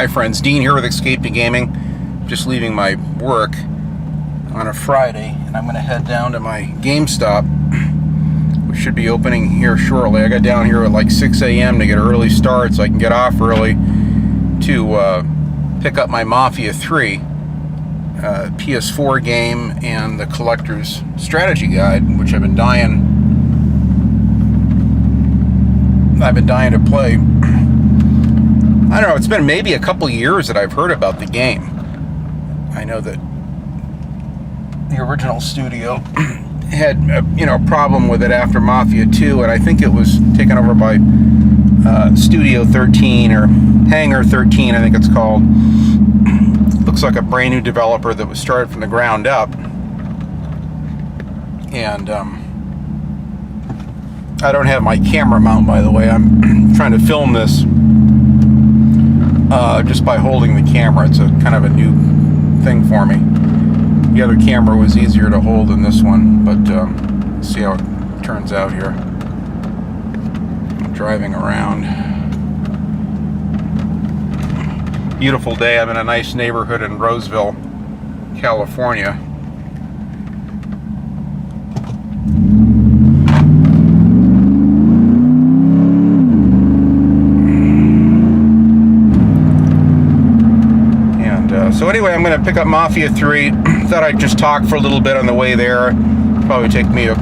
Hi friends, Dean here with Escape to Gaming. Just leaving my work on a Friday, and I'm going to head down to my GameStop, which should be opening here shortly. I got down here at like 6 a.m. to get an early start so I can get off early to pick up my Mafia 3 PS4 game and the Collector's Strategy Guide, which I've been dying to play. I don't know, it's been maybe a couple years that I've heard about the game. I know that the original studio had a problem with it after Mafia 2, and I think it was taken over by Studio 13 or Hangar 13, I think it's called. Looks like a brand new developer that was started from the ground up. And I don't have my camera mount, by the way. I'm trying to film this just by holding the camera. It's a kind of a new thing for me. The other camera was easier to hold than this one, but let's see how it turns out here. I'm driving around. Beautiful day. I'm in a nice neighborhood in Roseville, California. So anyway, I'm going to pick up Mafia 3. Thought I'd just talk for a little bit on the way there. Probably take me a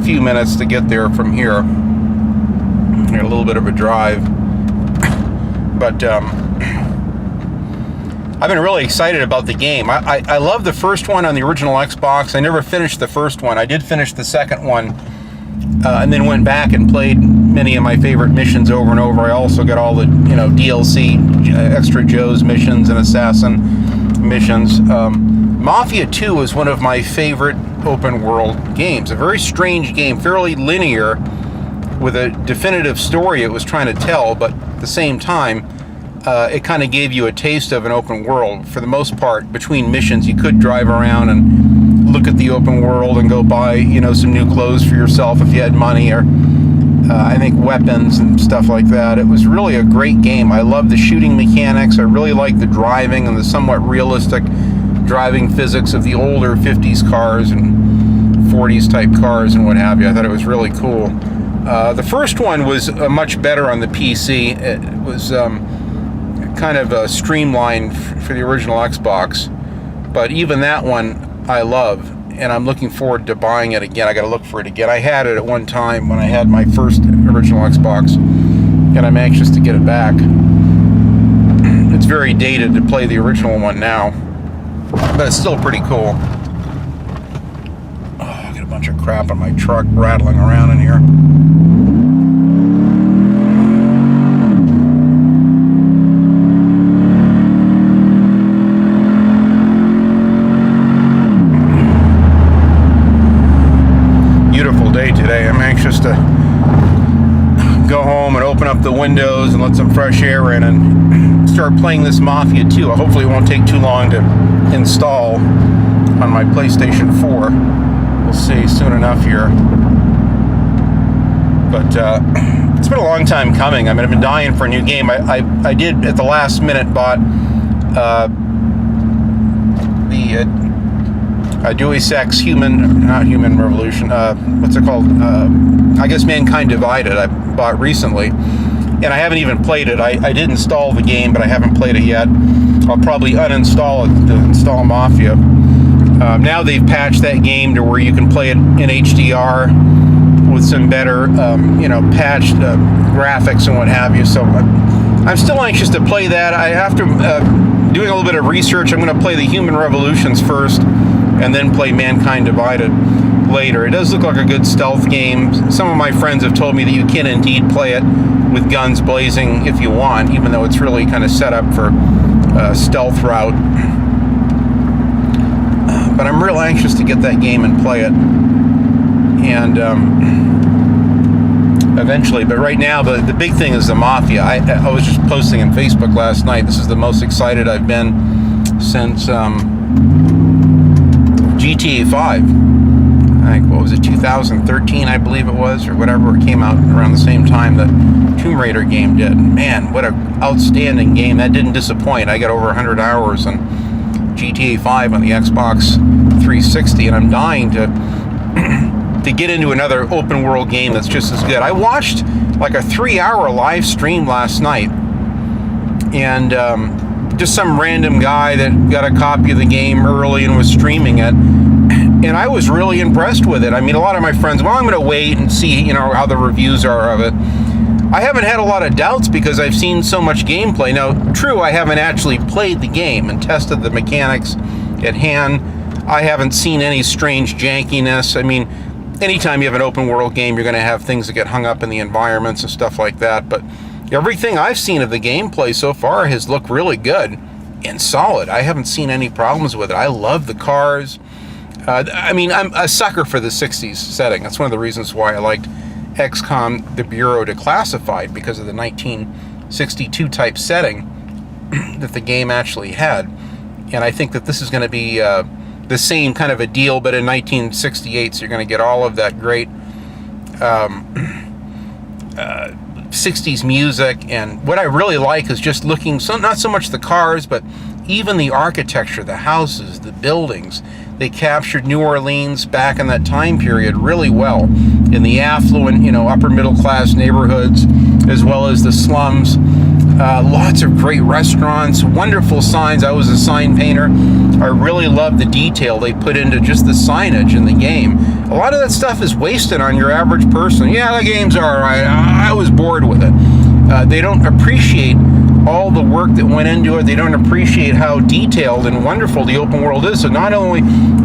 few minutes to get there from here. A little bit of a drive. But I've been really excited about the game. I love the first one on the original Xbox. I never finished the first one. I did finish the second one, and then went back and played many of my favorite missions over and over. I also got all the DLC, Extra Joe's missions and Assassin missions. Mafia 2 is one of my favorite open world games. A very strange game, fairly linear, with a definitive story it was trying to tell, but at the same time, it kind of gave you a taste of an open world. For the most part, between missions, you could drive around and look at the open world and go buy, some new clothes for yourself if you had money, or I think weapons and stuff like that. It was really a great game. I love the shooting mechanics. I really like the driving and the somewhat realistic driving physics of the older 50s cars and 40s type cars and what have you. I thought it was really cool. The first one was much better on the PC. It was kind of streamlined for the original Xbox, but even that one I love, and I'm looking forward to buying it again. I got to look for it again. I had it at one time when I had my first original Xbox, and I'm anxious to get it back. It's very dated to play the original one now, but it's still pretty cool. Oh, I got a bunch of crap on my truck rattling around in here. Day today. I'm anxious to go home and open up the windows and let some fresh air in and start playing this Mafia 2. Hopefully it won't take too long to install on my PlayStation 4. We'll see soon enough here. But it's been a long time coming. I mean, I've been dying for a new game. I did at the last minute bought the Deus Ex not Human Revolution, what's it called? I guess Mankind Divided, I bought recently, and I haven't even played it. I did install the game, but I haven't played it yet. I'll probably uninstall it to install Mafia. Now they've patched that game to where you can play it in HDR with some better, patched graphics and what have you, so I'm still anxious to play that. After doing a little bit of research, I'm going to play the Human Revolutions first, and then play Mankind Divided later. It does look like a good stealth game. Some of my friends have told me that you can indeed play it with guns blazing if you want, even though it's really kind of set up for stealth route. But I'm real anxious to get that game and play it. And eventually, but right now, the big thing is the Mafia. I was just posting on Facebook last night. This is the most excited I've been since GTA 5. I think, what was it, 2013, I believe it was, or whatever. It came out around the same time that Tomb Raider game did. Man, what an outstanding game. That didn't disappoint. I got over 100 hours on GTA 5 on the Xbox 360, and I'm dying to get into another open world game that's just as good. I watched like a 3-hour live stream last night, and just some random guy that got a copy of the game early and was streaming it, and I was really impressed with it. I mean, a lot of my friends, well, I'm going to wait and see, how the reviews are of it. I haven't had a lot of doubts because I've seen so much gameplay. Now, true, I haven't actually played the game and tested the mechanics at hand. I haven't seen any strange jankiness. I mean, anytime you have an open world game, you're going to have things that get hung up in the environments and stuff like that. But everything I've seen of the gameplay so far has looked really good and solid. I haven't seen any problems with it. I love the cars. I mean, I'm a sucker for the 60s setting. That's one of the reasons why I liked XCOM, the Bureau Declassified, because of the 1962 type setting that the game actually had. And I think that this is going to be the same kind of a deal, but in 1968, so you're going to get all of that great 60s music. And what I really like is just looking, not so much the cars, but even the architecture, the houses, the buildings. They captured New Orleans back in that time period really well, in the affluent, upper middle class neighborhoods, as well as the slums. Lots of great restaurants, wonderful signs. I was a sign painter. I really love the detail they put into just the signage in the game. A lot of that stuff is wasted on your average person. Yeah, the game's all right. I was bored with it. They don't appreciate all the work that went into it. They don't appreciate how detailed and wonderful the open world is. So not only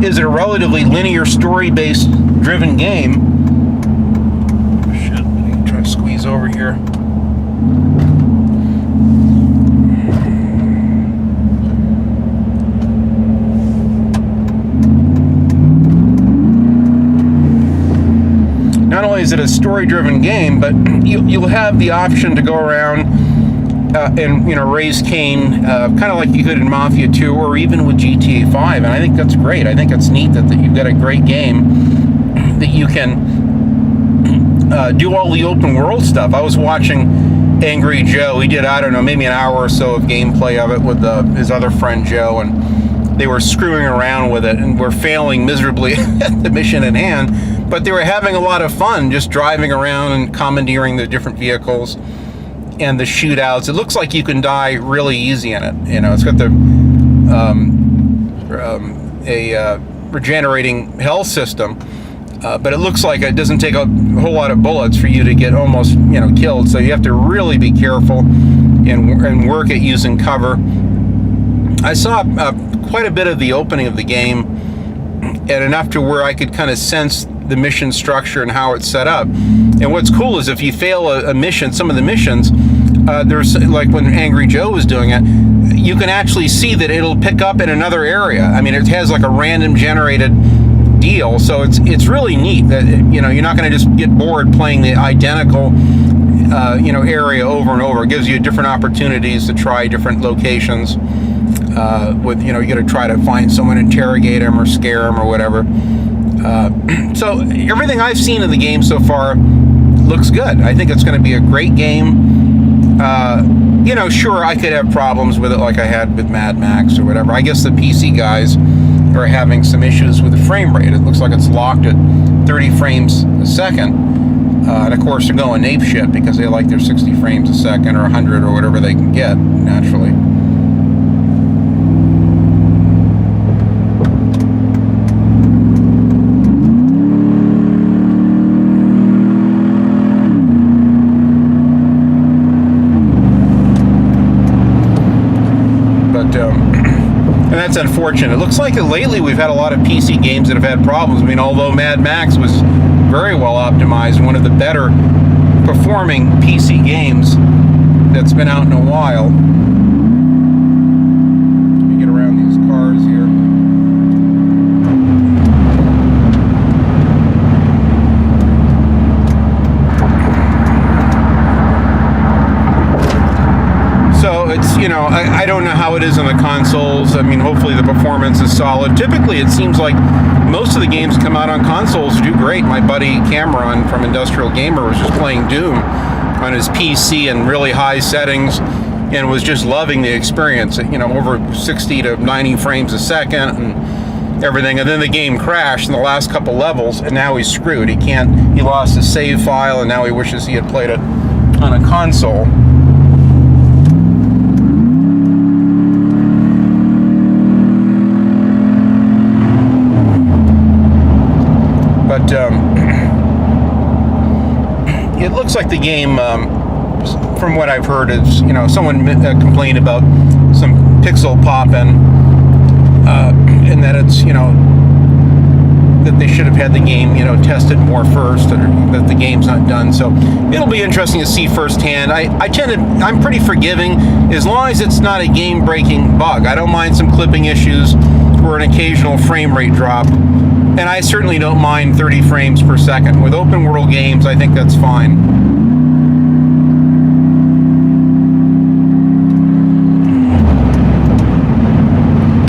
is it a relatively linear story-based driven game. Shit, let me try to squeeze over here. Not only is it a story-driven game, but you'll have the option to go around and raise Cain, kind of like you could in Mafia 2 or even with GTA 5, and I think that's great. I think it's neat that you've got a great game that you can do all the open world stuff. I was watching Angry Joe. He did, I don't know, maybe an hour or so of gameplay of it with his other friend Joe, and they were screwing around with it and were failing miserably at the mission at hand, but they were having a lot of fun just driving around and commandeering the different vehicles and the shootouts. It looks like you can die really easy in it. It's got the regenerating health system, but it looks like it doesn't take a whole lot of bullets for you to get almost killed. So you have to really be careful and work at using cover. I saw quite a bit of the opening of the game, and enough to where I could kind of sense the mission structure and how it's set up. And what's cool is if you fail a mission, some of the missions, there's like when Angry Joe was doing it, you can actually see that it'll pick up in another area. I mean, it has like a random generated deal, so it's really neat that you're not going to just get bored playing the identical area over and over. It gives you different opportunities to try different locations. You got to try to find someone, interrogate him or scare him or whatever. So everything I've seen of the game so far looks good. I think it's going to be a great game. Sure, I could have problems with it like I had with Mad Max or whatever. I guess the PC guys are having some issues with the frame rate. It looks like it's locked at 30 frames a second. And of course, they're going ape shit because they like their 60 frames a second or 100 or whatever they can get, naturally. And that's unfortunate. It looks like lately we've had a lot of PC games that have had problems. I mean, although Mad Max was very well optimized, one of the better performing PC games that's been out in a while. Let me get around these cars here. So it's, I don't know how it is on the consoles. I mean, hopefully the performance is solid. Typically, it seems like most of the games come out on consoles do great. My buddy Cameron from Industrial Gamer was just playing Doom on his PC in really high settings, and was just loving the experience. You know, over 60 to 90 frames a second and everything. And then the game crashed in the last couple levels, and now he's screwed. He lost his save file, and now he wishes he had played it on a console. But it looks like the game, from what I've heard, is, you know, someone complained about some pixel popping, and that it's, you know, that they should have had the game, you know, tested more first, or that the game's not done. So it'll be interesting to see firsthand. I'm pretty forgiving as long as it's not a game-breaking bug. I don't mind some clipping issues or an occasional frame rate drop. And I certainly don't mind 30 frames per second. With open world games, I think that's fine.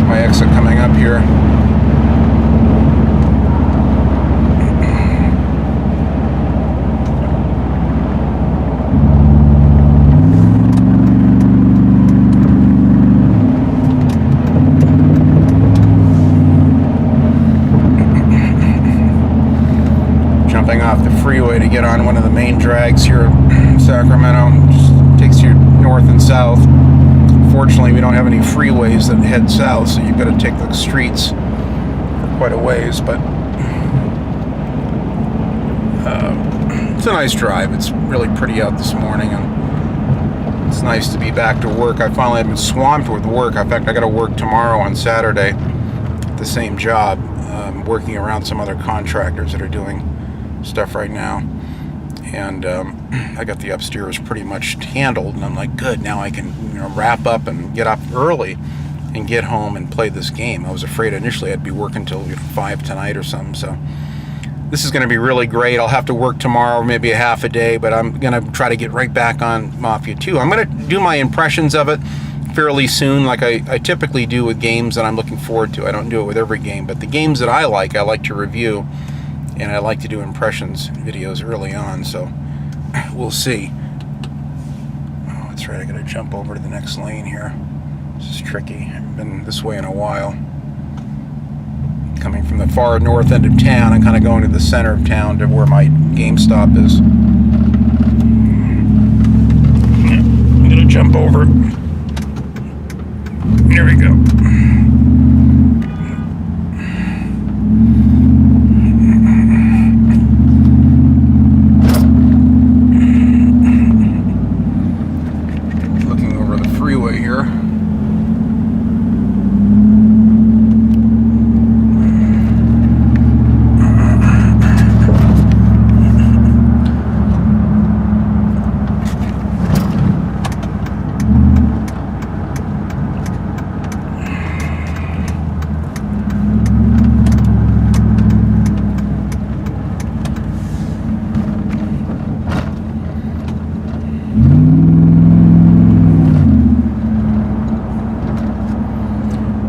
My exit coming up here. Off the freeway to get on one of the main drags here in Sacramento. Just takes you north and south. Fortunately, we don't have any freeways that head south, so you've got to take the streets for quite a ways, but it's a nice drive. It's really pretty out this morning, and it's nice to be back to work. I finally have been swamped with work. In fact, I got to work tomorrow on Saturday at the same job, working around some other contractors that are doing stuff right now, and I got the upstairs pretty much handled, and I'm like, good, now I can, you know, wrap up and get up early and get home and play this game. I was afraid initially I'd be working till 5 tonight or something, so this is going to be really great. I'll have to work tomorrow, maybe a half a day, but I'm going to try to get right back on Mafia 2. I'm going to do my impressions of it fairly soon, like I typically do with games that I'm looking forward to. I don't do it with every game, but the games that I like to review, and I like to do impressions videos early on, so we'll see. Oh, that's right, I gotta jump over to the next lane here. This is tricky. I haven't been this way in a while. Coming from the far north end of town, I'm kind of going to the center of town to where my GameStop is. I'm gonna jump over. Here we go.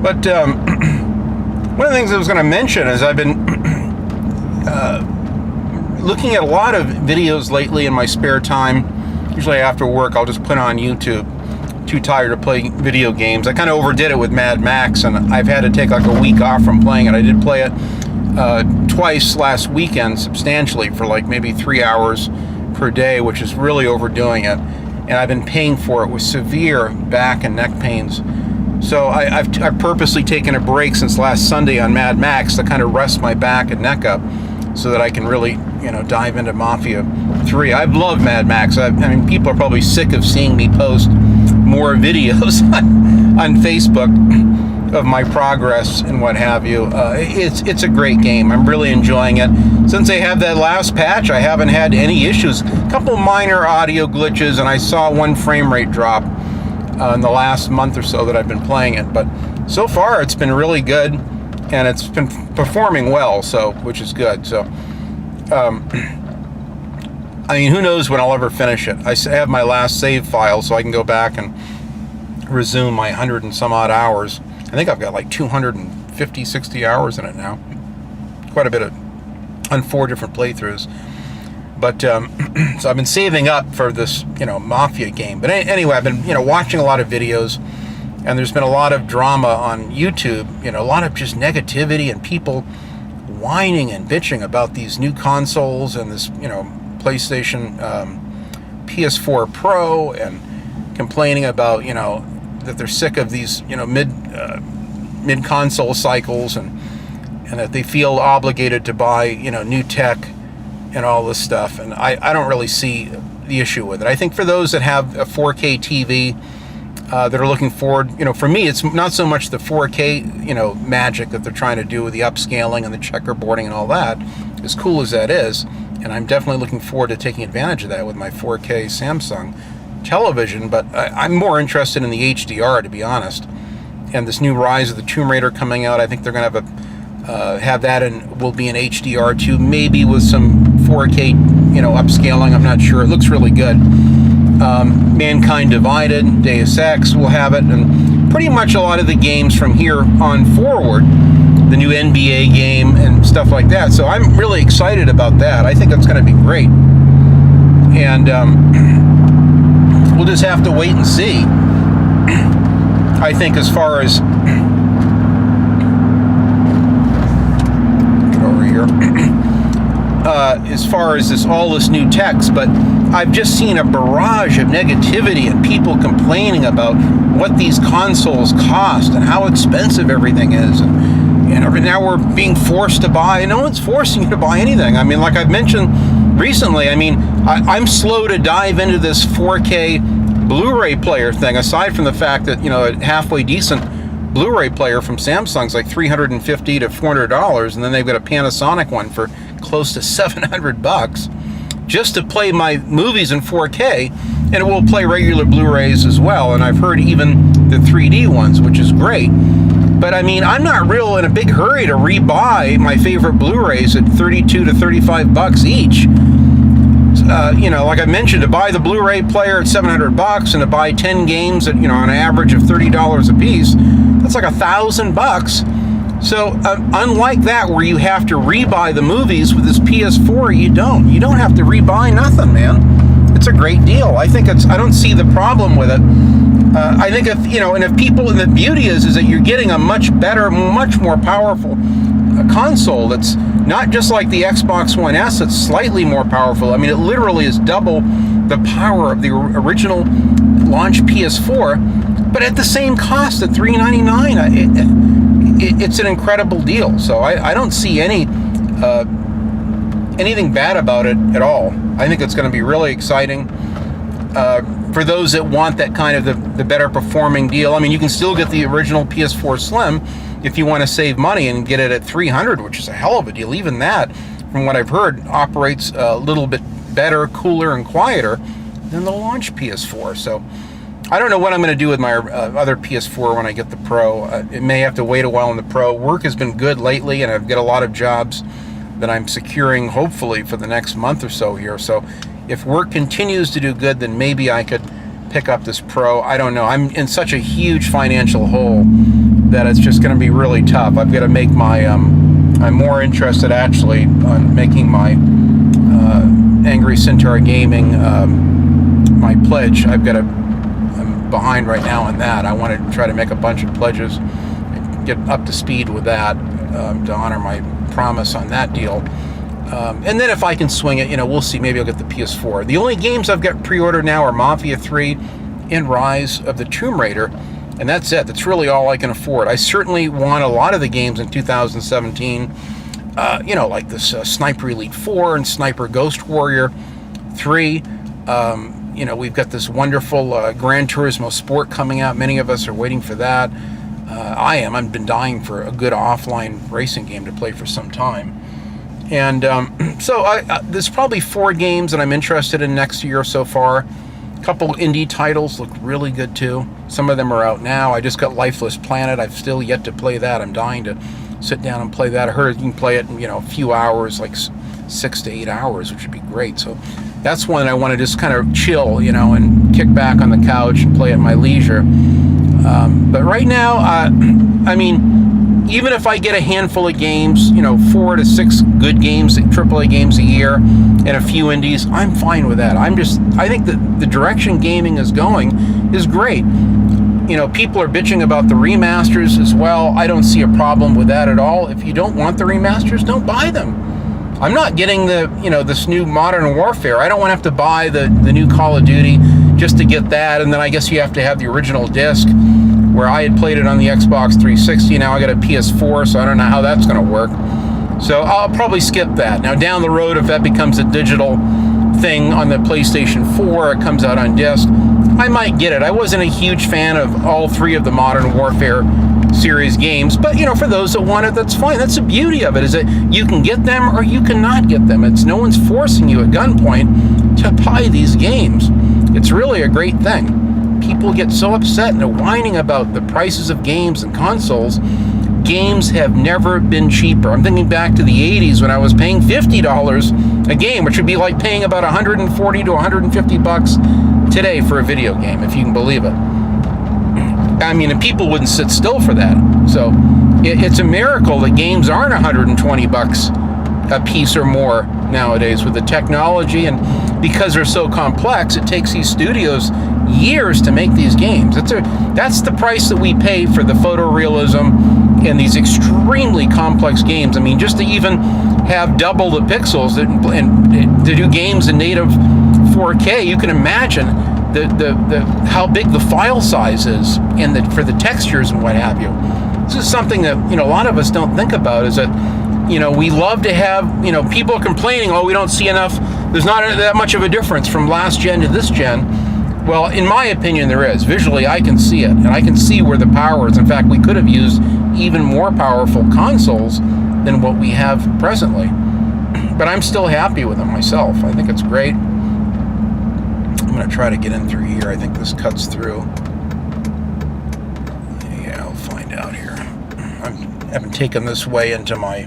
But one of the things I was going to mention is I've been looking at a lot of videos lately in my spare time. Usually after work, I'll just put on YouTube. Too tired to play video games. I kind of overdid it with Mad Max, and I've had to take like a week off from playing it. I did play it twice last weekend, substantially, for like maybe 3 hours per day, which is really overdoing it. And I've been paying for it with severe back and neck pains. So I've purposely taken a break since last Sunday on Mad Max to kind of rest my back and neck up, so that I can really, you know, dive into Mafia 3. I've loved Mad Max. I mean, people are probably sick of seeing me post more videos on Facebook of my progress and what have you. It's a great game. I'm really enjoying it. Since they have that last patch, I haven't had any issues. A couple minor audio glitches, and I saw one frame rate drop in the last month or so that I've been playing it. But so far, it's been really good, and it's been performing well, so which is good. So, I mean, who knows when I'll ever finish it. I have my last save file, so I can go back and resume my 100 and some odd hours. I think I've got like 250, 60 hours in it now. Quite a bit on 4 different playthroughs. But so I've been saving up for this, Mafia game. But anyway, I've been, watching a lot of videos, and there's been a lot of drama on YouTube, a lot of just negativity and people whining and bitching about these new consoles and this, PlayStation PS4 Pro, and complaining about, that they're sick of these, mid console cycles, and that they feel obligated to buy, new tech and all this stuff. And I don't really see the issue with it. I think for those that have a 4K TV that are looking forward, for me, it's not so much the 4K, magic that they're trying to do with the upscaling and the checkerboarding and all that, as cool as that is. And I'm definitely looking forward to taking advantage of that with my 4K Samsung television. But I'm more interested in the HDR, to be honest. And this new Rise of the Tomb Raider coming out, I think they're going to have that, and will be in HDR too, maybe with some 4K, upscaling. I'm not sure. It looks really good. Mankind Divided, Deus Ex will have it, and pretty much a lot of the games from here on forward, the new NBA game and stuff like that. So I'm really excited about that. I think that's going to be great. And we'll just have to wait and see. I think as far as as far as all this new text, but I've just seen a barrage of negativity and people complaining about what these consoles cost and how expensive everything is, and now we're being forced to buy, and no one's forcing you to buy anything. I mean, like I've mentioned recently, I'm slow to dive into this 4K Blu-ray player thing, aside from the fact that, a halfway decent Blu-ray player from Samsung's like $350 to $400, and then they've got a Panasonic one for close to $700 just to play my movies in 4K, and it will play regular Blu-rays as well, and I've heard even the 3D ones, which is great. But I'm not real in a big hurry to rebuy my favorite Blu-rays at $32 to $35 each. Like I mentioned, to buy the Blu-ray player at $700 and to buy 10 games at, on an average of $30 a piece, that's like $1,000. So unlike that, where you have to rebuy the movies with this PS4, you don't have to rebuy nothing, man. It's a great deal. I don't see the problem with it. I think if people, and the beauty is that you're getting a much better, much more powerful console that's not just like the Xbox One S, it's slightly more powerful. It literally is double the power of the original launch PS4, but at the same cost at $399. It's an incredible deal. So I don't see anything bad about it at all. I think it's going to be really exciting for those that want that kind of the better performing deal. You can still get the original PS4 Slim if you want to save money and get it at $300, which is a hell of a deal. Even that, from what I've heard, operates a little bit better, cooler, and quieter than the launch PS4. So I don't know what I'm going to do with my other PS4 when I get the Pro. It may have to wait a while on the Pro. Work has been good lately, and I've got a lot of jobs that I'm securing, hopefully, for the next month or so here. So if work continues to do good, then maybe I could pick up this Pro. I don't know. I'm in such a huge financial hole that it's just going to be really tough. I've got to make my... I'm more interested, actually, on making my Angry Centaur Gaming my pledge. I'm behind right now on that. I want to try to make a bunch of pledges and get up to speed with that to honor my promise on that deal. And then if I can swing it, we'll see. Maybe I'll get the PS4. The only games I've got pre-ordered now are Mafia 3 and Rise of the Tomb Raider, and that's it. That's really all I can afford. I certainly want a lot of the games in 2017, like this Sniper Elite 4 and Sniper Ghost Warrior 3. We've got this wonderful Gran Turismo Sport coming out. Many of us are waiting for that. I've been dying for a good offline racing game to play for some time. And so there's probably 4 games that I'm interested in next year so far. A couple indie titles look really good too. Some of them are out now. I just got Lifeless Planet. I've still yet to play that. I'm dying to sit down and play that. I heard you can play it in a few hours, like 6 to 8 hours, which would be great. So that's one I want to just kind of chill, and kick back on the couch and play at my leisure. But right now, even if I get a handful of games, 4 to 6 good games, AAA games a year, and a few indies, I'm fine with that. I think that the direction gaming is going is great. People are bitching about the remasters as well. I don't see a problem with that at all. If you don't want the remasters, don't buy them. I'm not getting this new Modern Warfare. I don't want to have to buy the new Call of Duty just to get that, and then I guess you have to have the original disc, where I had played it on the Xbox 360. Now I got a PS4, so I don't know how that's going to work. So I'll probably skip that. Now down the road, if that becomes a digital thing on the PlayStation 4, it comes out on disc, I might get it. I wasn't a huge fan of all 3 of the Modern Warfare series games, but for those that want it, that's fine. That's the beauty of it, is that you can get them or you cannot get them. No one's forcing you at gunpoint to buy these games. It's really a great thing. People get so upset and they're whining about the prices of games and consoles. Games have never been cheaper. I'm thinking back to the 80s when I was paying $50 a game, which would be like paying about $140 to $150 today for a video game, if you can believe it. And people wouldn't sit still for that. So it's a miracle that games aren't $120 a piece or more nowadays with the technology, and because they're so complex, it takes these studios years to make these games. That's the price that we pay for the photorealism in these extremely complex games. Just to even have double the pixels and to do games in native 4K, you can imagine how big the file size is for the textures and what have you. This is something that a lot of us don't think about, is that we love to have, people complaining, oh, we don't see enough, there's not that much of a difference from last gen to this gen. Well, in my opinion, there is. Visually, I can see it, and I can see where the power is. In fact, we could have used even more powerful consoles than what we have presently. But I'm still happy with them myself. I think it's great. I'm going to try to get in through here. I think this cuts through. Yeah, I'll find out here. I haven't taken this way into my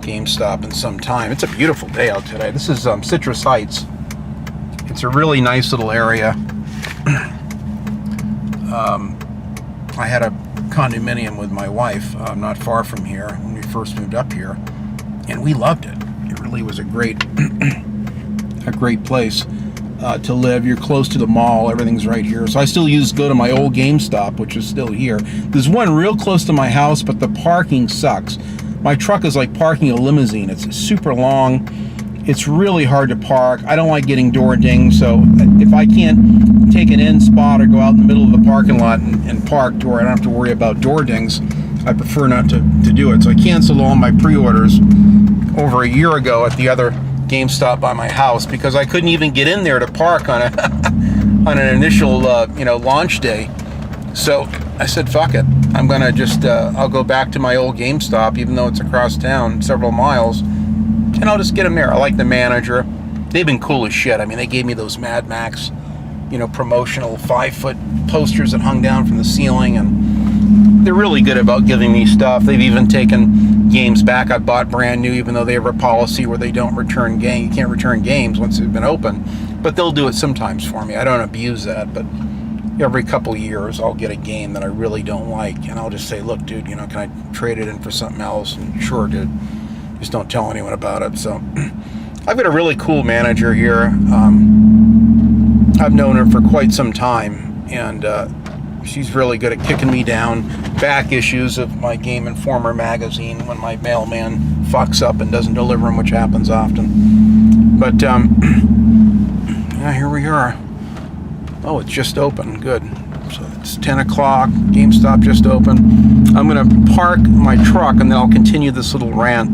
GameStop in some time. It's a beautiful day out today. This is Citrus Heights. It's a really nice little area. I had a condominium with my wife not far from here when we first moved up here, and we loved it. It really was a great place to live. You're close to the mall. Everything's right here. So I still go to my old GameStop, which is still here. There's one real close to my house, but the parking sucks. My truck is like parking a limousine. It's super long. It's really hard to park. I don't like getting door dinged, so if I can't take an end spot or go out in the middle of the parking lot and park to where I don't have to worry about door dings, I prefer not to do it. So I canceled all my pre-orders over a year ago at the other GameStop by my house because I couldn't even get in there to park on an initial launch day. So I said, fuck it. I'm gonna just I'll go back to my old GameStop, even though it's across town several miles, and I'll just get them there. I like the manager. They've been cool as shit. They gave me those Mad Max, promotional 5-foot posters that hung down from the ceiling, and they're really good about giving me stuff. They've even taken games back I bought brand new, even though they have a policy where they don't return games. You can't return games once they've been open, but they'll do it sometimes for me. I don't abuse that, but every couple years I'll get a game that I really don't like, and I'll just say, look, dude, can I trade it in for something else? And sure, dude. Just don't tell anyone about it. So I've got a really cool manager here. I've known her for quite some time, and she's really good at kicking me down back issues of my Game Informer magazine when my mailman fucks up and doesn't deliver them, which happens often. But yeah, here we are. Oh, it's just open. Good. So it's 10 o'clock. GameStop just open. I'm going to park my truck and then I'll continue this little rant.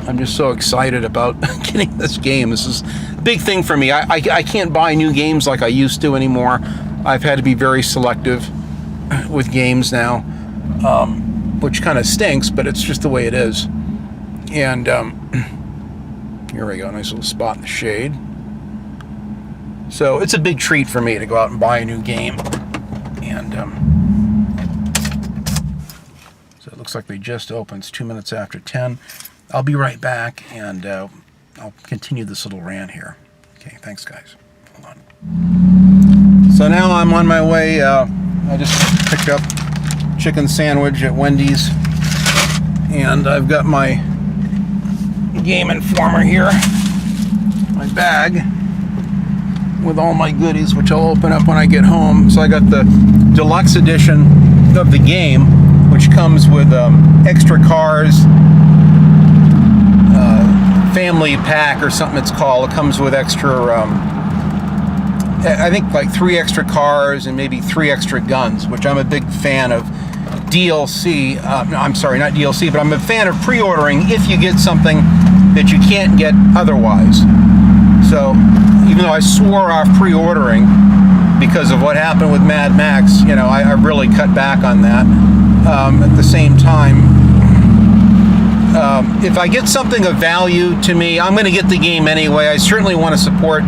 I'm just so excited about getting this game. This is a big thing for me. I can't buy new games like I used to anymore. I've had to be very selective with games now, which kind of stinks, but it's just the way it is. And here we go. Nice little spot in the shade. So it's a big treat for me to go out and buy a new game. And so it looks like they just opened. It's 2 minutes after 10. I'll be right back, and I'll continue this little rant here. Okay, thanks, guys. Hold on. So now I'm on my way. I just picked up chicken sandwich at Wendy's. And I've got my Game Informer here, my bag with all my goodies, which I'll open up when I get home. So I got the deluxe edition of the game, which comes with extra cars, family pack or something it's called. It comes with extra, I think like 3 extra cars and maybe 3 extra guns, which I'm a big fan of DLC. No, I'm sorry, not DLC, but I'm a fan of pre-ordering if you get something that you can't get otherwise. So even though I swore off pre-ordering because of what happened with Mad Max, you know, I really cut back on that. At the same time, if I get something of value to me, I'm going to get the game anyway. I certainly want to support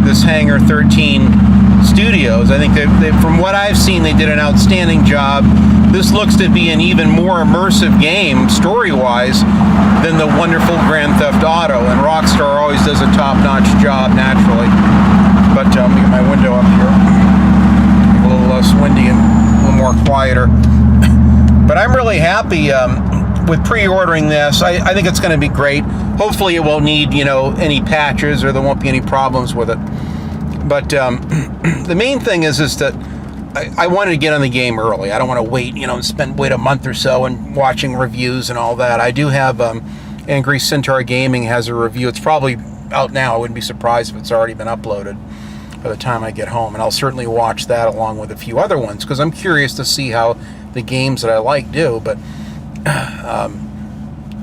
this Hangar 13 Studios. I think from what I've seen, they did an outstanding job. This looks to be an even more immersive game, story-wise, than the wonderful Grand Theft Auto. And Rockstar always does a top-notch job, naturally. But let me get my window up here. A little less windy and a little more quieter. But I'm really happy with pre-ordering this. I think it's going to be great. Hopefully it won't need, you know, any patches, or there won't be any problems with it. But the main thing is that I wanted to get on the game early. I don't want to wait, you know, and wait a month or so and watching reviews and all that. I do have Angry Centaur Gaming has a review. It's probably out now. I wouldn't be surprised if it's already been uploaded by the time I get home. And I'll certainly watch that along with a few other ones, because I'm curious to see how the games that I like do. But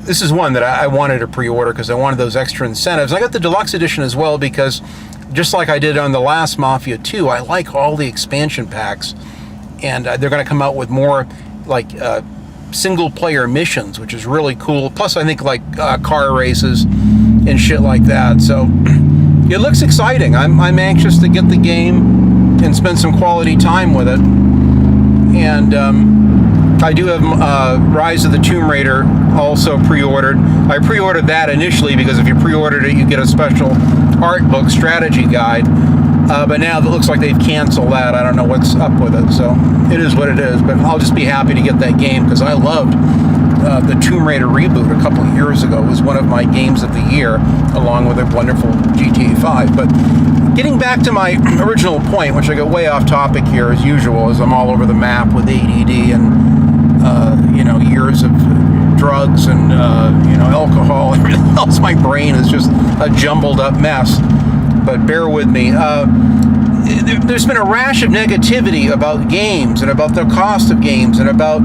this is one that I wanted to pre-order because I wanted those extra incentives. I got the deluxe edition as well because, just like I did on the last Mafia 2, I like all the expansion packs, and they're going to come out with more like single-player missions, which is really cool. Plus, I think like car races and shit like that. So it looks exciting. I'm anxious to get the game and spend some quality time with it. And I do have Rise of the Tomb Raider also pre-ordered. I pre-ordered that initially because if you pre-ordered it, you get a special art book strategy guide. But now it looks like they've canceled that. I don't know what's up with it. So it is what it is. But I'll just be happy to get that game because I loved the Tomb Raider reboot a couple of years ago. It was one of my games of the year, along with a wonderful GTA 5. But getting back to my original point, which I got way off topic here as usual, as I'm all over the map with ADD and you know, years of drugs and you know, alcohol, everything else. My brain is just a jumbled up mess. But bear with me. There's been a rash of negativity about games and about the cost of games and about,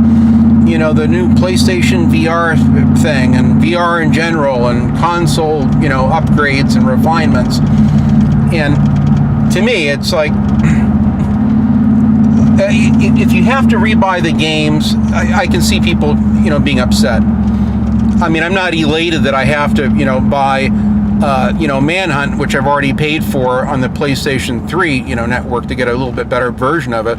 you know, the new PlayStation VR thing and VR in general and console, you know, upgrades and refinements. And to me, it's like, if you have to rebuy the games, I can see people, you know, being upset. I mean, I'm not elated that I have to, you know, buy, you know, Manhunt, which I've already paid for on the PlayStation 3, you know, network to get a little bit better version of it,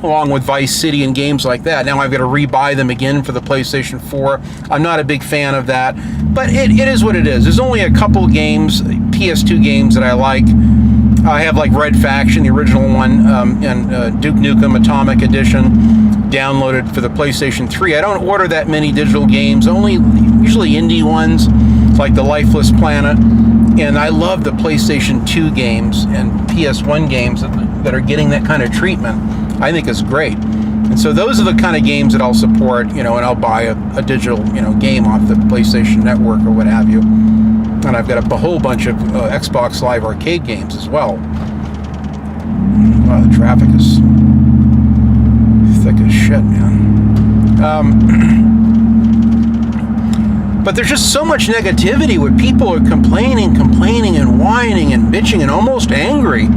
along with Vice City and games like that. Now I've got to rebuy them again for the PlayStation 4. I'm not a big fan of that, but it is what it is. There's only a couple games, PS2 games, that I like. I have like Red Faction, the original one, and Duke Nukem Atomic Edition downloaded for the PlayStation 3. I don't order that many digital games, only usually indie ones like The Lifeless Planet. And I love the PlayStation 2 games and PS1 games that are getting that kind of treatment. I think it's great. And so those are the kind of games that I'll support, you know, and I'll buy a digital, you know, game off the PlayStation Network or what have you. And I've got a whole bunch of Xbox Live Arcade games as well. Wow, the traffic is thick as shit, man. But there's just so much negativity where people are complaining and whining and bitching and almost angry,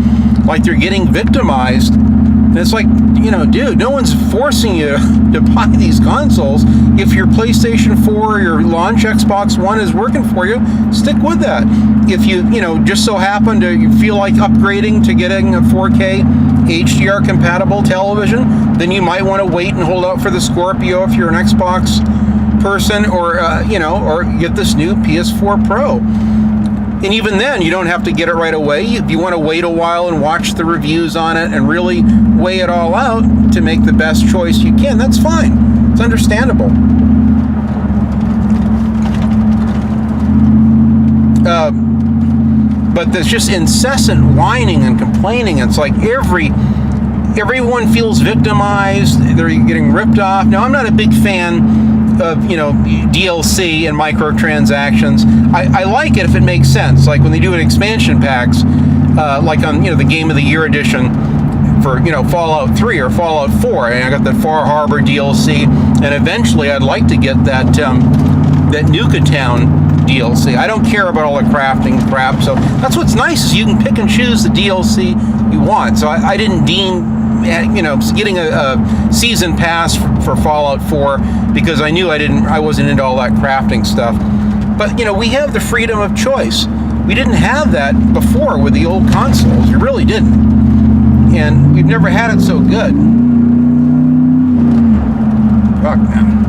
like they're getting victimized. And it's like, you know, dude, no one's forcing you to buy these consoles. If your PlayStation 4 or your launch Xbox One is working for you, stick with that. If you know, just so happen to you feel like upgrading to getting a 4K HDR compatible television, then you might want to wait and hold out for the Scorpio if you're an Xbox person, or you know, or get this new PS4 Pro. And even then, you don't have to get it right away. If you want to wait a while and watch the reviews on it and really weigh it all out to make the best choice you can, that's fine. It's understandable. But there's just incessant whining and complaining. It's like everyone feels victimized. They're getting ripped off. Now, I'm not a big fan of, DLC and microtransactions. I like it if it makes sense. Like when they do it expansion packs, like on, the Game of the Year edition for, Fallout 3 or Fallout 4. And I got the Far Harbor DLC, and eventually I'd like to get that Nuketown DLC. I don't care about all the crafting crap, so that's what's nice is you can pick and choose the DLC you want. So I didn't deem, getting a season pass for Fallout 4 because I knew I wasn't into all that crafting stuff. But we have the freedom of choice. We didn't have that before with the old consoles. We really didn't, and we've never had it so good. Fuck, man.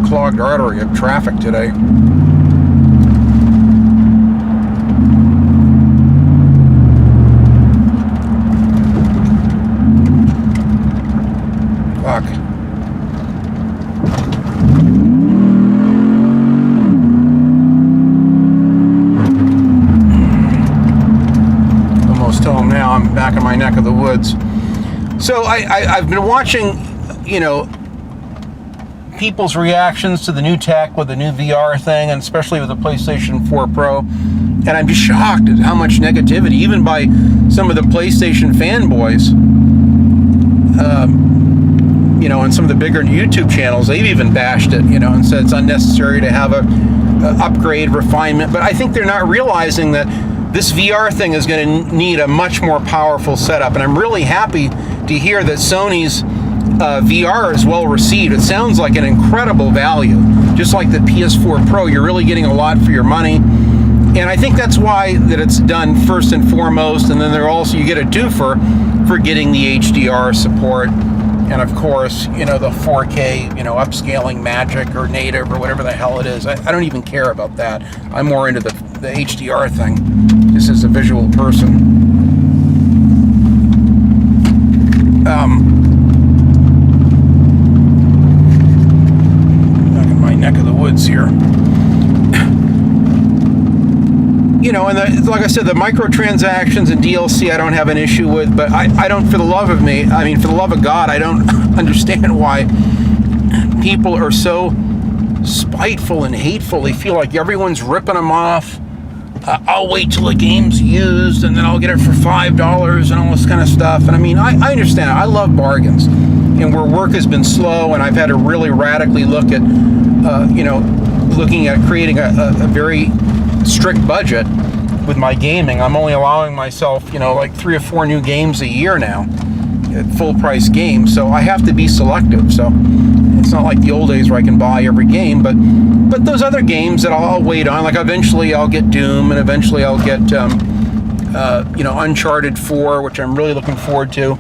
Clogged artery of traffic today. Fuck. Almost home now. I'm back in my neck of the woods. So I've been watching, people's reactions to the new tech with the new VR thing, and especially with the PlayStation 4 Pro, and I'm just shocked at how much negativity, even by some of the PlayStation fanboys, and some of the bigger YouTube channels. They've even bashed it, and said it's unnecessary to have a upgrade, refinement. But I think they're not realizing that this VR thing is going to need a much more powerful setup, and I'm really happy to hear that Sony's VR is well received. It sounds like an incredible value. Just like the PS4 Pro, you're really getting a lot for your money. And I think that's why that it's done first and foremost. And then you get a twofer for getting the HDR support. And of course, the 4K, upscaling magic or native or whatever the hell it is. I don't even care about that. I'm more into the HDR thing, just as a visual person. Neck of the woods here. And like I said, the microtransactions and DLC I don't have an issue with, but I don't, for the love of God, I don't understand why people are so spiteful and hateful. They feel like everyone's ripping them off. I'll wait till the game's used and then I'll get it for $5 and all this kind of stuff. And I understand. I love bargains. And where work has been slow and I've had to really radically look at looking at creating a very strict budget with my gaming. I'm only allowing myself, like 3 or 4 new games a year now, full price games. So I have to be selective. So it's not like the old days where I can buy every game, but those other games that I'll wait on, like eventually I'll get Doom, and eventually I'll get, Uncharted 4, which I'm really looking forward to,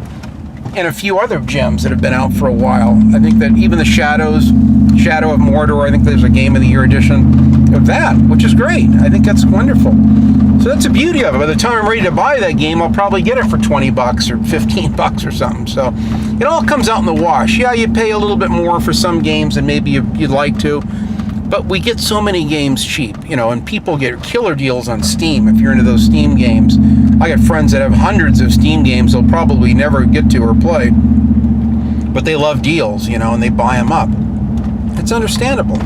and a few other gems that have been out for a while. I think that even the Shadow of Mordor, I think there's a Game of the Year edition of that, which is great. I think that's wonderful. So that's the beauty of it. By the time I'm ready to buy that game, I'll probably get it for $20 or $15 or something. So it all comes out in the wash. Yeah, you pay a little bit more for some games than maybe you'd like to, but we get so many games cheap, and people get killer deals on Steam if you're into those Steam games. I got friends that have hundreds of Steam games they'll probably never get to or play, but they love deals, and they buy them up. It's understandable.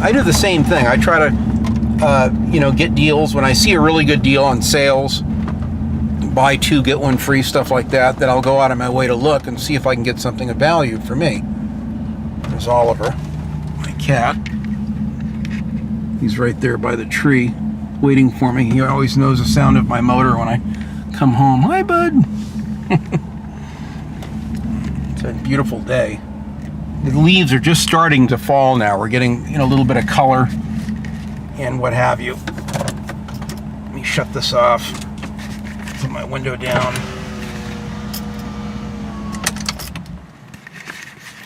I do the same thing. I try to, get deals. When I see a really good deal on sales, buy 2, get 1 free, stuff like that, then I'll go out of my way to look and see if I can get something of value for me. There's Oliver, my cat. He's right there by the tree waiting for me. He always knows the sound of my motor when I come home. Hi, bud. It's a beautiful day. The leaves are just starting to fall now. We're getting, a little bit of color and what have you. Let me shut this off. Put my window down.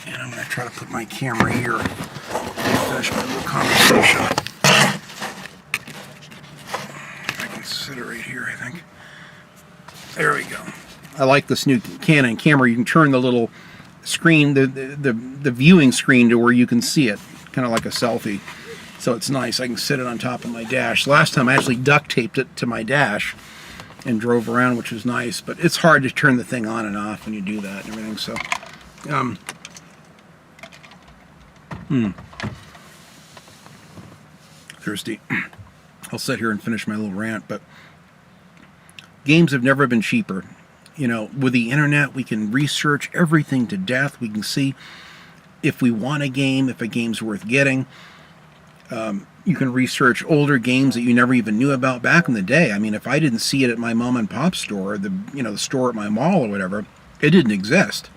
And I'm going to try to put my camera here. Finish my little conversation. I can sit it right here, I think. There we go. I like this new Canon camera. You can turn the little screen, the viewing screen to where you can see it, kind of like a selfie. So it's nice. I can sit it on top of my dash. Last time I actually duct taped it to my dash and drove around, which was nice. But it's hard to turn the thing on and off when you do that and everything. So, thirsty. I'll sit here and finish my little rant. But games have never been cheaper. You know, with the internet, we can research everything to death. We can see if we want a game, if a game's worth getting. You can research older games that you never even knew about back in the day. I mean, if I didn't see it at my mom and pop store, the store at my mall or whatever, it didn't exist.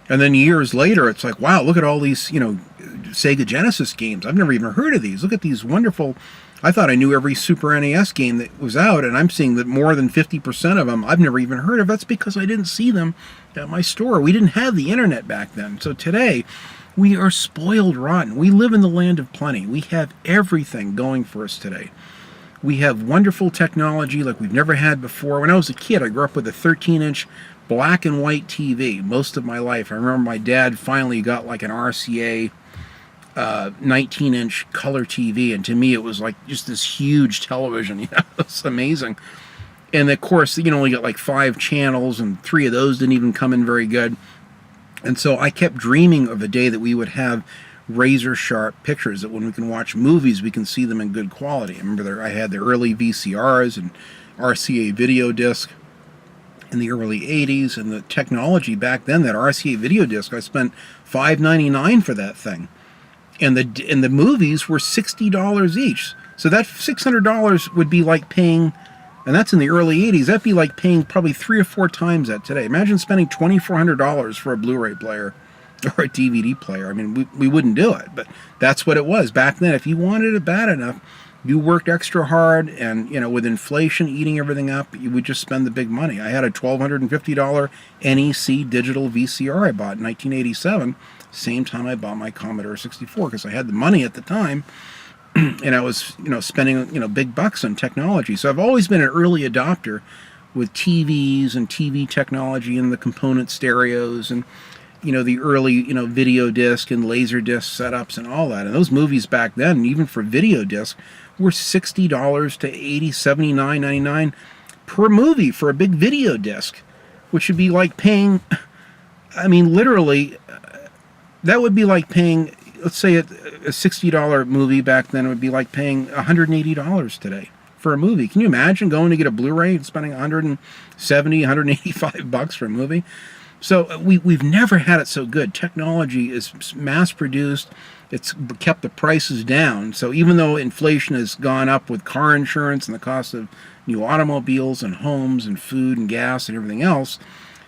And then years later, it's like, wow, look at all these, Sega Genesis games. I've never even heard of these. Look at these wonderful. I thought I knew every Super NES game that was out, and I'm seeing that more than 50% of them I've never even heard of. That's because I didn't see them at my store. We didn't have the internet back then. So today, we are spoiled rotten. We live in the land of plenty. We have everything going for us today. We have wonderful technology like we've never had before. When I was a kid, I grew up with a 13-inch black and white TV most of my life. I remember my dad finally got like an RCA 19-inch color TV, and to me it was like just this huge television. It's amazing. And of course, you only got like 5 channels, and 3 of those didn't even come in very good. And so I kept dreaming of a day that we would have razor sharp pictures, that when we can watch movies, we can see them in good quality. I remember I had the early VCRs and RCA video disc in the early 80s, and the technology back then, that RCA video disc, I spent $5.99 for that thing. And the movies were $60 each. So that $600 would be like paying, and that's in the early 80s, that'd be like paying probably 3 or 4 times that today. Imagine spending $2,400 for a Blu-ray player or a DVD player. I mean, we wouldn't do it, but that's what it was back then. If you wanted it bad enough, you worked extra hard, and with inflation eating everything up, you would just spend the big money. I had a $1,250 NEC digital VCR I bought in 1987, same time I bought my Commodore 64, because I had the money at the time, and I was spending big bucks on technology. So I've always been an early adopter with TVs and TV technology and the component stereos and the early video disc and laser disc setups and all that. And those movies back then, even for video disc, were $60 to $80, $79, $99 per movie for a big video disc, which would be like paying, I mean, literally, that would be like paying, let's say a $60 movie back then, it would be like paying $180 today for a movie. Can you imagine going to get a Blu-ray and spending $170, $185 for a movie? So we've never had it so good. Technology is mass-produced. It's kept the prices down. So even though inflation has gone up with car insurance and the cost of new automobiles and homes and food and gas and everything else,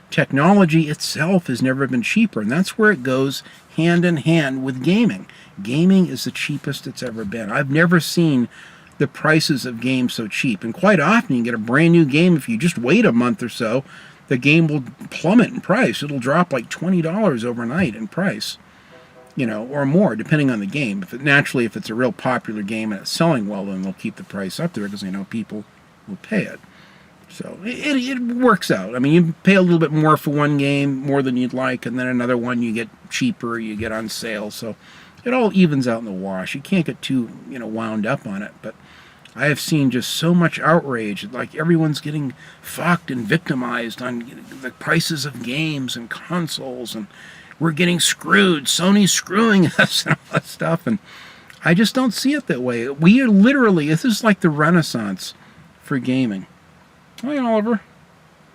technology itself has never been cheaper. And that's where it goes hand in hand with gaming. Gaming is the cheapest it's ever been. I've never seen the prices of games so cheap. And quite often you can get a brand new game. If you just wait a month or so, the game will plummet in price. It'll drop like $20 overnight in price, or more, depending on the game. If it's a real popular game and it's selling well, then they'll keep the price up there because they know people will pay it. So it works out. I mean, you pay a little bit more for one game, more than you'd like, and then another one you get cheaper, you get on sale. So it all evens out in the wash. You can't get too, wound up on it, but I have seen just so much outrage, like everyone's getting fucked and victimized on the prices of games and consoles, and we're getting screwed, Sony's screwing us and all that stuff, and I just don't see it that way. We are literally, this is like the Renaissance for gaming. Hi, Oliver.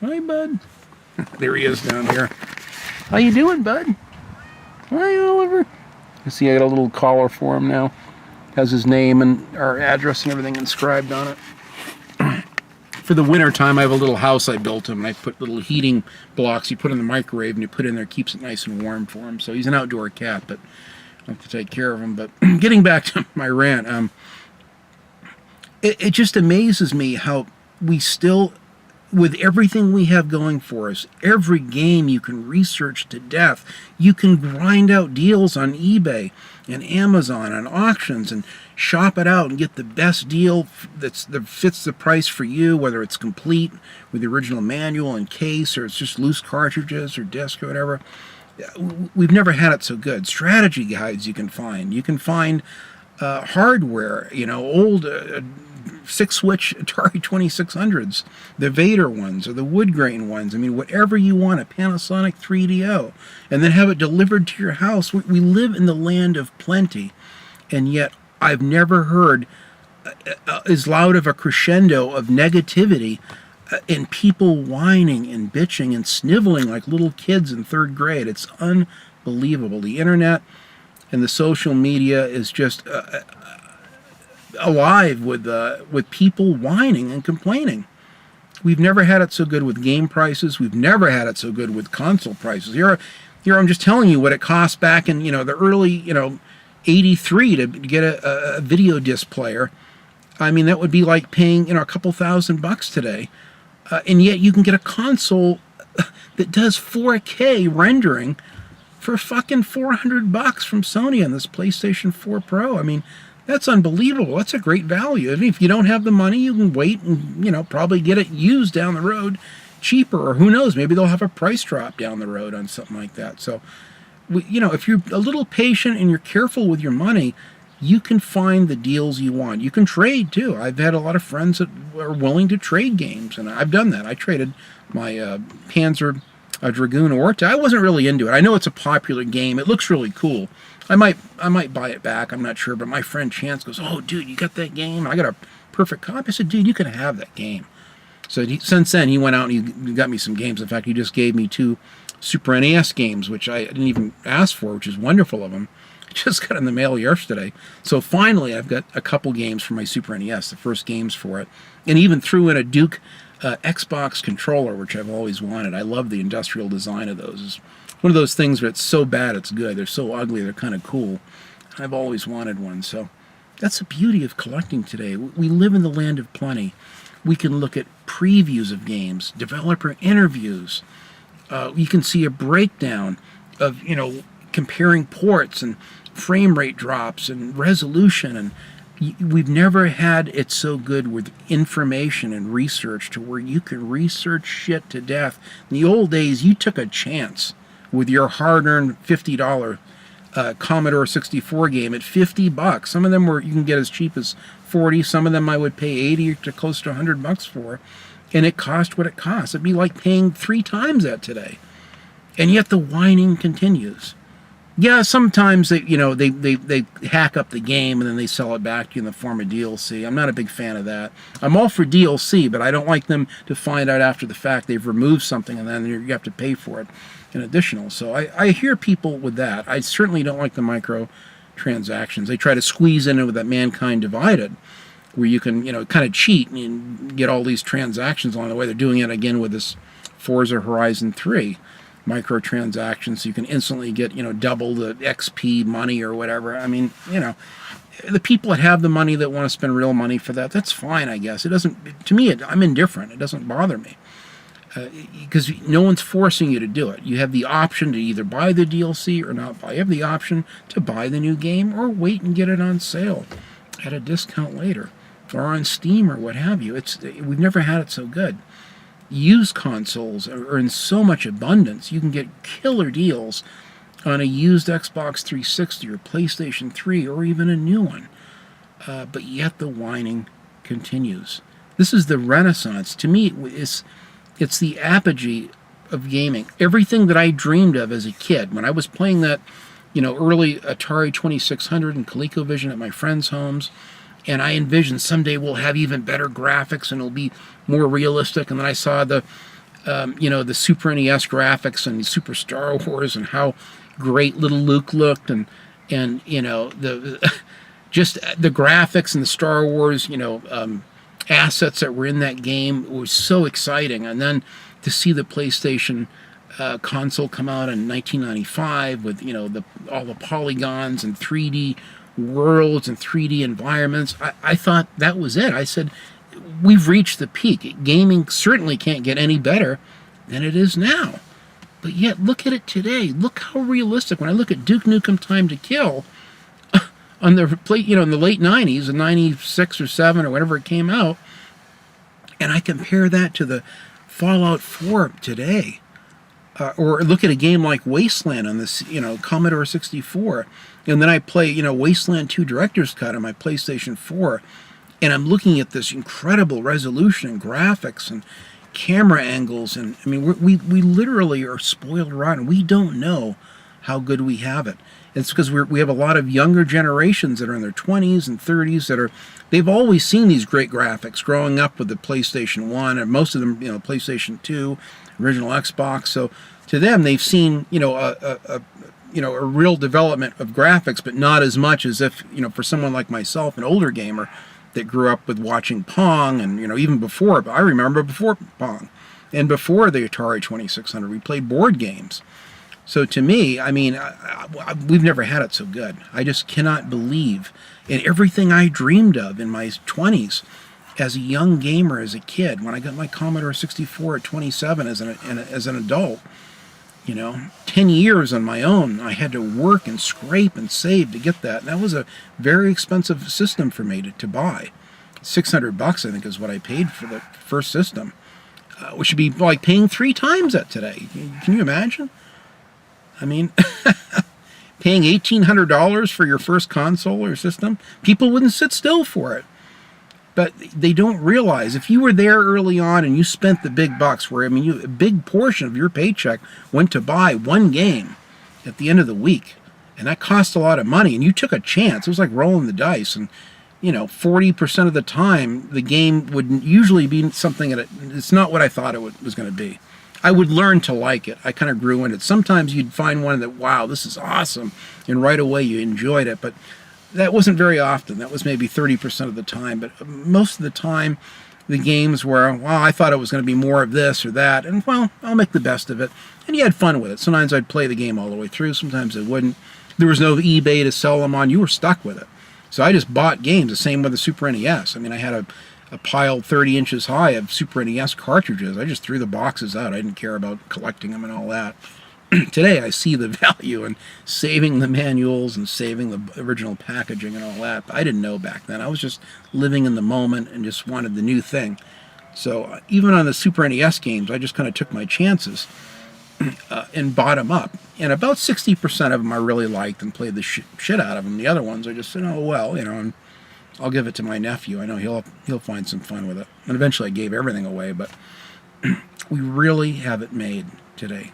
Hi, bud. There he is down here. How you doing, bud? Hi, Oliver. You see, I got a little collar for him now. Has his name and our address and everything inscribed on it. For the winter time, I have a little house I built him, and I put little heating blocks you put in the microwave and you put in there, keeps it nice and warm for him. So he's an outdoor cat, but I have to take care of him. But getting back to my rant, it just amazes me how we still, with everything we have going for us, every game you can research to death. You can grind out deals on eBay and Amazon and auctions and shop it out and get the best deal that fits the price for you, whether it's complete with the original manual and case, or it's just loose cartridges or disc or whatever. we've never had it so good. Strategy guides you can find. You can find hardware, old 6-switch Atari 2600s, the Vader ones or the wood grain ones. I mean, whatever you want, a Panasonic 3DO, and then have it delivered to your house. We live in the land of plenty, and yet I've never heard as loud of a crescendo of negativity and people whining and bitching and sniveling like little kids in 3rd grade. It's unbelievable. The internet and the social media is just alive with people whining and complaining. We've never had it so good with game prices. We've never had it so good with console prices. Here I'm just telling you what it cost back in the early 83 to get a video disc player. I mean, that would be like paying a couple $1,000 today, and yet you can get a console that does 4K rendering for fucking $400 from Sony on this PlayStation 4 Pro. I mean, that's unbelievable. That's a great value. I mean, if you don't have the money, you can wait and probably get it used down the road cheaper, or who knows, maybe they'll have a price drop down the road on something like that. So, if you're a little patient and you're careful with your money, you can find the deals you want. You can trade too. I've had a lot of friends that are willing to trade games, and I've done that. I traded my Panzer Dragoon Orta. I wasn't really into it. I know it's a popular game. It looks really cool. I might buy it back. I'm not sure. But my friend Chance goes, "Oh, dude, you got that game?" I got a perfect copy. I said, "Dude, you can have that game." So since then, he went out and he got me some games. In fact, he just gave me 2 Super NES games, which I didn't even ask for, which is wonderful of him. I just got in the mail yesterday. So finally, I've got a couple games for my Super NES, the first games for it. And even threw in a Duke Xbox controller, which I've always wanted. I love the industrial design of those. It's one of those things where it's so bad it's good. They're so ugly, they're kind of cool. I've always wanted one. So that's the beauty of collecting today. We live in the land of plenty. We can look at previews of games, developer interviews. You can see a breakdown of, comparing ports and frame rate drops and resolution, and we've never had it so good with information and research to where you can research shit to death. In the old days, you took a chance with your hard-earned $50 Commodore 64 game at $50. Some of them you can get as cheap as 40. Some of them I would pay 80 to close to $100 for, and it cost what it cost. It'd be like paying 3 times that today, and yet the whining continues. Yeah, sometimes they hack up the game and then they sell it back to you in the form of DLC. I'm not a big fan of that. I'm all for DLC, but I don't like them to find out after the fact they've removed something and then you have to pay for it in additional. So I hear people with that. I certainly don't like the microtransactions. They try to squeeze in it with that Mankind Divided, where you can kind of cheat and get all these transactions along the way. They're doing it again with this Forza Horizon 3. Microtransactions, so you can instantly get double the XP money or whatever. I mean, the people that have the money that want to spend real money for that's fine, I guess. It doesn't, to me, I'm indifferent. It doesn't bother me because no one's forcing you to do it. You have the option to either buy the DLC or not buy. You have the option to buy the new game or wait and get it on sale at a discount later or on Steam or what have you. We've never had it so good. Used consoles are in so much abundance. You can get killer deals on a used Xbox 360 or PlayStation 3 or even a new one. But yet the whining continues. This is the renaissance. To me, it's the apogee of gaming. Everything that I dreamed of as a kid, when I was playing that early Atari 2600 and ColecoVision at my friends' homes, and I envisioned someday we'll have even better graphics and it'll be more realistic. And then I saw the Super NES graphics and Super Star Wars and how great little Luke looked, and the just the graphics and the Star Wars assets that were in that game was so exciting. And then to see the PlayStation console come out in 1995 with all the polygons and 3D worlds and 3D environments, I thought that was it. I said, we've reached the peak. Gaming certainly can't get any better than it is now. But yet, look at it today. Look how realistic. When I look at Duke Nukem Time to Kill on the in the late 90s, in 96 or 7 or whatever it came out, and I compare that to the Fallout 4 today, Or look at a game like Wasteland on this, Commodore 64, and then I play, Wasteland 2 Director's Cut on my PlayStation 4, and I'm looking at this incredible resolution and graphics and camera angles, and I mean, we literally are spoiled rotten. We don't know how good we have it. It's because we have a lot of younger generations that are in their 20s and 30s they've always seen these great graphics growing up with the PlayStation 1, and most of them, PlayStation 2, original Xbox. So to them, they've seen, a real development of graphics, but not as much as if, for someone like myself, an older gamer that grew up with watching Pong, and, even before, I remember before Pong and before the Atari 2600, we played board games. So to me, I mean, we've never had it so good. I just cannot believe in everything I dreamed of in my 20s as a young gamer, as a kid, when I got my Commodore 64 at 27 as an adult. 10 years on my own, I had to work and scrape and save to get that. And that was a very expensive system for me to buy. $600, I think, is what I paid for the first system, which would be like paying 3 times that today. Can you imagine? I mean, paying $1,800 for your first console or system, people wouldn't sit still for it. But they don't realize, if you were there early on and you spent the big bucks, where, a big portion of your paycheck went to buy one game at the end of the week, and that cost a lot of money, and you took a chance. It was like rolling the dice, and 40% of the time, the game would usually be something that it's not what I thought it was going to be. I would learn to like it. I kind of grew in it. Sometimes you'd find one that, wow, this is awesome, and right away you enjoyed it, but that wasn't very often. That was maybe 30% of the time, but most of the time, the games were, well, I thought it was going to be more of this or that, and, well, I'll make the best of it. And you had fun with it. Sometimes I'd play the game all the way through. Sometimes I wouldn't. There was no eBay to sell them on. You were stuck with it. So I just bought games, the same with the Super NES. I mean, I had a pile 30 inches high of Super NES cartridges. I just threw the boxes out. I didn't care about collecting them and all that. Today, I see the value in saving the manuals and saving the original packaging and all that. But I didn't know back then. I was just living in the moment and just wanted the new thing. So even on the Super NES games, I just kind of took my chances and bought them up. And about 60% of them I really liked and played the shit out of them. The other ones I just said, oh, well, and I'll give it to my nephew. I know he'll find some fun with it. And eventually I gave everything away, but we really have it made today.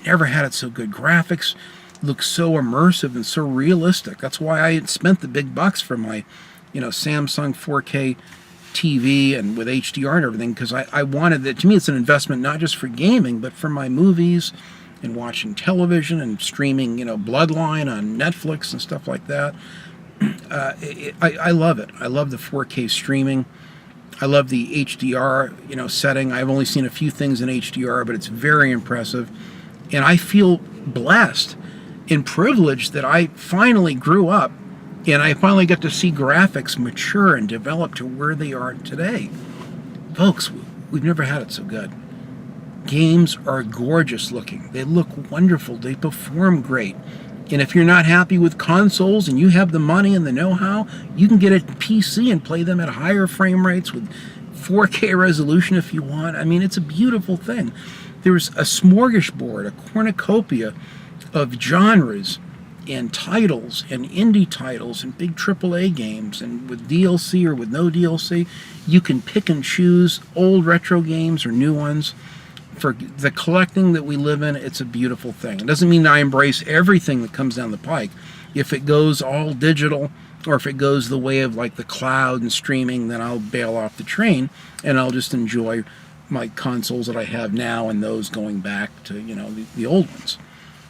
Never had it so good. Graphics look so immersive and so realistic. That's why I spent the big bucks for my, Samsung 4K TV and with HDR and everything, because I wanted that. To me, it's an investment not just for gaming, but for my movies and watching television and streaming, Bloodline on Netflix and stuff like that. I love it. I love the 4K streaming. I love the HDR, setting. I've only seen a few things in HDR, but it's very impressive. And I feel blessed and privileged that I finally grew up and I finally got to see graphics mature and develop to where they are today. Folks, we've never had it so good. Games are gorgeous looking. They look wonderful. They perform great. And if you're not happy with consoles and you have the money and the know-how, you can get a PC and play them at higher frame rates with 4K resolution if you want. I mean, it's a beautiful thing. There's a smorgasbord, a cornucopia of genres and titles and indie titles and big AAA games, and with DLC or with no DLC, you can pick and choose old retro games or new ones. For the collecting that we live in, it's a beautiful thing. It doesn't mean I embrace everything that comes down the pike. If it goes all digital, or if it goes the way of like the cloud and streaming, then I'll bail off the train and I'll just enjoy my consoles that I have now and those going back to, the old ones.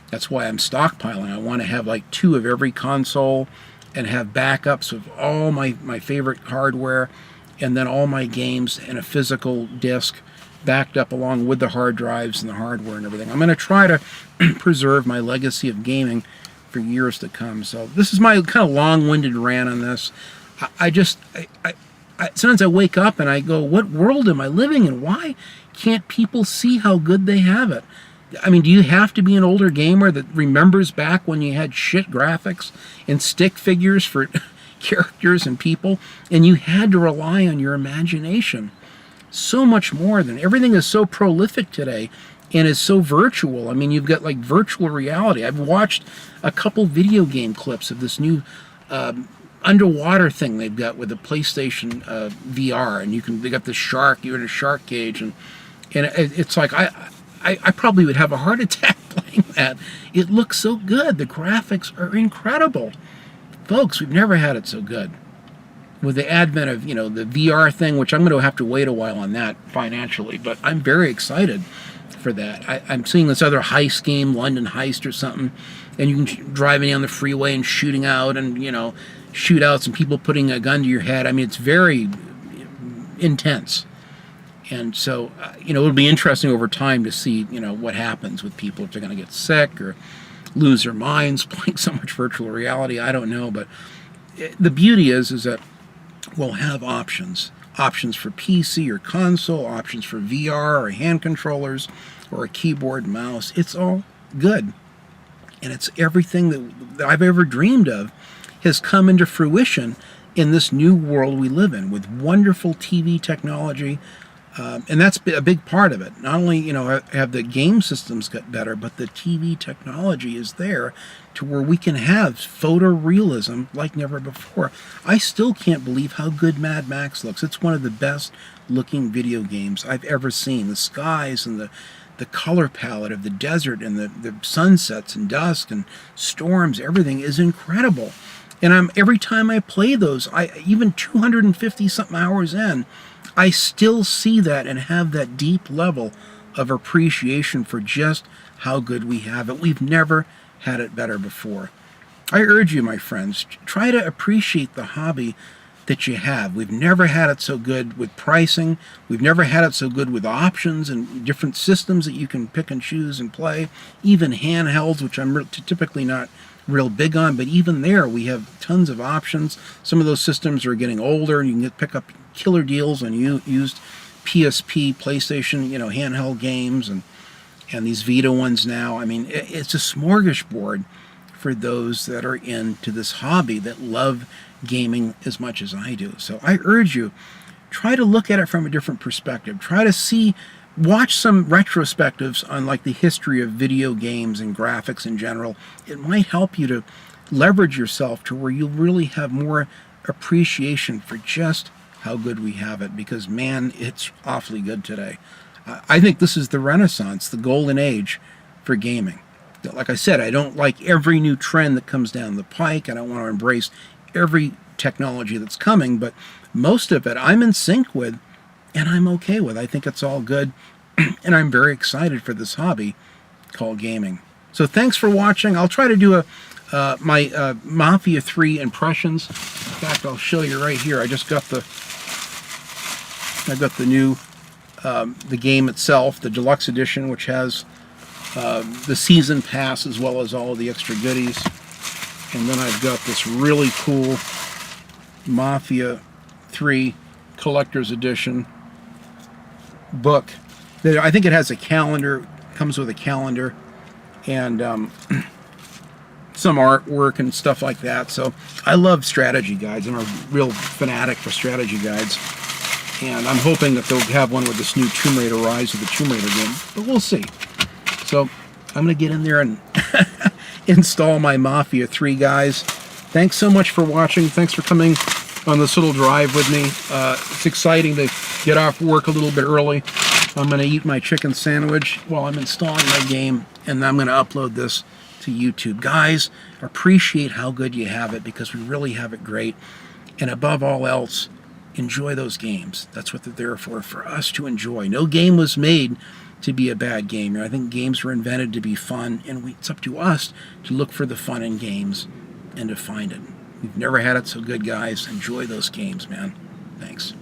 That's why I'm stockpiling. I want to have like 2 of every console and have backups of all my favorite hardware and then all my games in a physical disc backed up along with the hard drives and the hardware and everything. I'm going to try to preserve my legacy of gaming for years to come. So this is my kind of long-winded rant on this. Sometimes I wake up and I go, what world am I living in? Why can't people see how good they have it? I mean, do you have to be an older gamer that remembers back when you had shit graphics and stick figures for characters and people, and you had to rely on your imagination? So much more than everything is so prolific today and it's so virtual. I mean, you've got like virtual reality. I've watched a couple video game clips of this new underwater thing they've got with the PlayStation VR, and they got the shark. You're in a shark cage, and it's like I probably would have a heart attack playing that. It looks so good. The graphics are incredible, folks. We've never had it so good. With the advent of the VR thing, which I'm going to have to wait a while on that financially, but I'm very excited for that. I'm seeing this other heist game, London Heist or something, and you can driving down the freeway and shooting out, and shootouts and people putting a gun to your head. I mean, it's very intense, and so it'll be interesting over time to see what happens with people, if they're going to get sick or lose their minds playing so much virtual reality. I don't know, but the beauty is that we'll have options for PC or console, options for VR or hand controllers or a keyboard and mouse. It's all good, and it's everything that I've ever dreamed of has come into fruition in this new world we live in, with wonderful TV technology, and that's a big part of it. Not only have the game systems got better, but the TV technology is there to where we can have photorealism like never before. I still can't believe how good Mad Max looks. It's one of the best looking video games I've ever seen. The skies and the color palette of the desert and the sunsets and dusk and storms, everything is incredible. And every time I play those, even 250 something hours in, I still see that and have that deep level of appreciation for just how good we have it. We've never had it better before. I urge you, my friends, try to appreciate the hobby that you have. We've never had it so good with pricing. We've never had it so good with options and different systems that you can pick and choose and play. Even handhelds, which I'm typically not real big on, but even there we have tons of options. Some of those systems are getting older, and you can pick up killer deals on used PSP, PlayStation, handheld games, and these Vita ones now. I mean, it's a smorgasbord for those that are into this hobby, that love gaming as much as I do. So I urge you, try to look at it from a different perspective. Try to watch some retrospectives on like the history of video games and graphics in general. It might help you to leverage yourself to where you really have more appreciation for just how good we have it, because man, it's awfully good today. I think this is the renaissance, the golden age for gaming. Like I said, I don't like every new trend that comes down the pike. I don't want to embrace every technology that's coming, but most of it I'm in sync with, and I'm okay with. I think it's all good, and I'm very excited for this hobby called gaming. So thanks for watching. I'll try to do my Mafia 3 impressions. In fact, I'll show you right here. I got the new the game itself, the deluxe edition, which has the season pass as well as all of the extra goodies. And then I've got this really cool Mafia 3 collector's edition book. I think it has a calendar, comes with a calendar, and some artwork and stuff like that. So I love strategy guides. I'm a real fanatic for strategy guides. And I'm hoping that they'll have one with this new Tomb Raider Rise of the Tomb Raider game, but we'll see. So I'm going to get in there and install my Mafia 3, guys. Thanks so much for watching. Thanks for coming on this little drive with me. It's exciting to get off work a little bit early. I'm going to eat my chicken sandwich while I'm installing my game, and I'm going to upload this to YouTube. Guys, appreciate how good you have it, because we really have it great. And above all else, enjoy those games. That's what they're there for us to enjoy. No game was made to be a bad game. I think games were invented to be fun, and it's up to us to look for the fun in games and to find it. We've never had it so good, guys. Enjoy those games, man. Thanks.